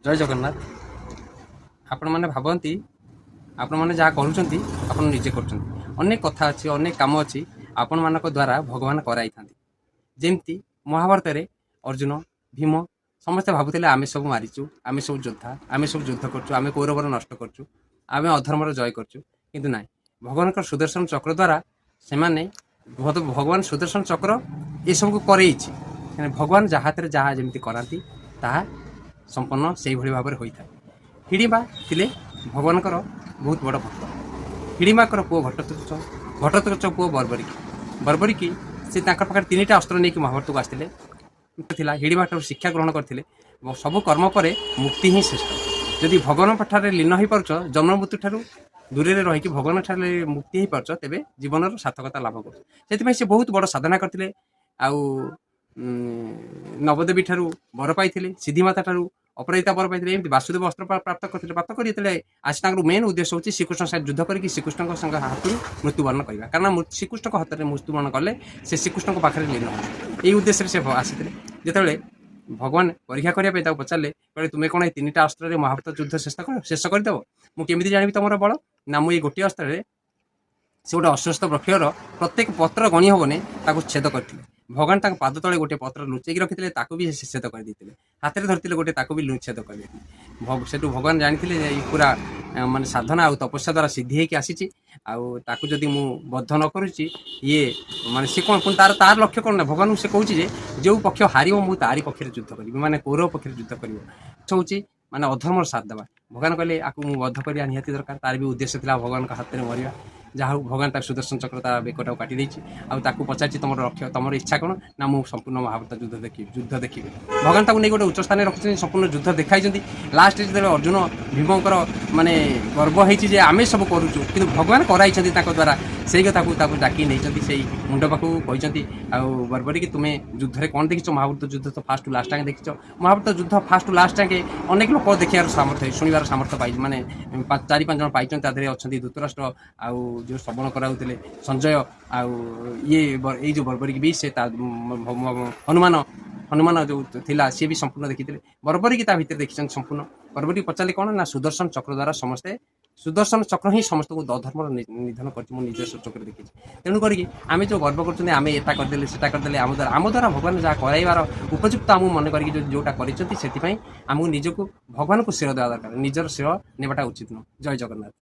जय जगन्नाथ। आपण मैंने भावती आपण मैंने जहाँ करूँच आप निजे करेक कथा अच्छी अनेक कम अच्छी आपण मान द्वारा भगवान कराई था जमती महाभारत रे अर्जुन भीम समस्ते भावुले आम सब मारीचु आम सब योद्धा आम सब युद्ध करें कौरवर नष्ट करें आम अधर्मर जय करें किंतु ना भगवान सुदर्शन चक्र द्वारा से भगवान सुदर्शन चक्र ये सब कर भगवान जहाँ हाथ जहाँ जमी कराती ताहा संपन्न से भाव में होता है। हिड़िंबा थे भगवान बहुत बड़ भक्त। हिड़िंबाकर पुओ घटोत्कच घटोत्कच पुओ बर्बरिकी से पाखे 3टा अस्त्र नहीं महाभारत को आसते हिड़िंबा शिक्षा ग्रहण करते सब कर्म पर मुक्ति ही श्रेष्ठ। जदि भगवान पाठे लीन हो पार्छ जन्म मृत्यु ठार दूर में रहीकि भगवान ठारे मुक्ति हो पार्छ तेज जीवन सार्थकता लाभ कर से बहुत बड़ साधना करते नवदेवी ठारू बर पाई सिद्धिमाता ठारू अपराजिता बर पाई वासुदेव अस्त्र प्राप्त करते प्राप्त कर आज मेन उद्देश्य होची श्रीकृष्ण साथ युद्ध करके श्रीकृष्ण हाथ मृत्युवरण करवा कारण श्रीकृष्ण हाथ में मृत्युवरण कले से श्रीकृष्ण पाखे लीन हो यही उद्देश्य से आसी जिते भगवान परीक्षा करने पचारे कहले तुम्हें कौन 3टा अस्त्र महाभारत युद्ध शेष करदेव मुझे जानी तुम बल ना मुझे गोटे अस्त्र से गोटे अश्वस्थ वृक्षर प्रत्येक पत्र गणी हेनी छेद करते भगवान पाद तले गोटे पत्र लुचेक रखी भी छेद करते हाथ में धरते गोटे भी छेद कर से भगवान जानी पूरा मानने साधना और तपस्या द्वारा सिद्धि होगी आसी आदि मु बद्ध न करुच्ची ये मानने सी कौन पुणी तार लक्ष्य कौन ना भगवान से कहूँ जो पक्ष हार मुझे तारी पक्ष युद्ध करी माने कौरव पक्ष युद्ध कर हूँ माने अधर्मर साथ देवा भगवान कहले आपको मुझे बद्ध करा निहाती दरकार तार भी उद्देश्य था भगवान हाथ में मरवा जहाँ भगवान तार सुदर्शन चक्र तार बेकटा काटी देती आपको पचार तुम लक्ष्य तुम इच्छा कौन ना मुझे संपूर्ण महाभारत युद्ध देखी भगवान ताक नहीं गोटे उच्च स्थान रखी संपूर्ण युद्ध देखाई लास्ट जो अर्जुन भीमकर माने गर्व होती आम सब करुचु कि भगवान कराई द्वारा से कथा को डाकी नहीं से मुंड पाखक कहते बर्बरी कि तुम्हें युद्ध में कौन देखी महाभारत युद्ध तो फास्ट टू लास्ट आगे देखी महाभारत युद्ध फास्ट टू लास्ट आगे अनेक लोक देखार सामर्थ्य शुणवार सामर्थ्य पाई माने 4-5 जन पाई अच्छा धृतराष्ट्र आउ जो श्रवण कराऊे संजय ये जो बर्बरी भी से हनुमान जो थिला सी भी संपूर्ण देखी बर्बरी की भितर देखी संपूर्ण बर्बरी पचारे कौन ना सुदर्शन चक्र द्वारा समस्ते सुदर्शन चक्र ही समस्त को अधर्म निधन कर निजस्व चक्र देखी तेणुक आम जो गर्व करते करदे आम द्वारा भगवान जहाँ कराइबार उपयुक्त आम मन कर जोटा करमको निजक भगवान को श्रेय देवा दरकार निजर श्रेय नेबाटा उचित नुह। जय जगन्नाथ।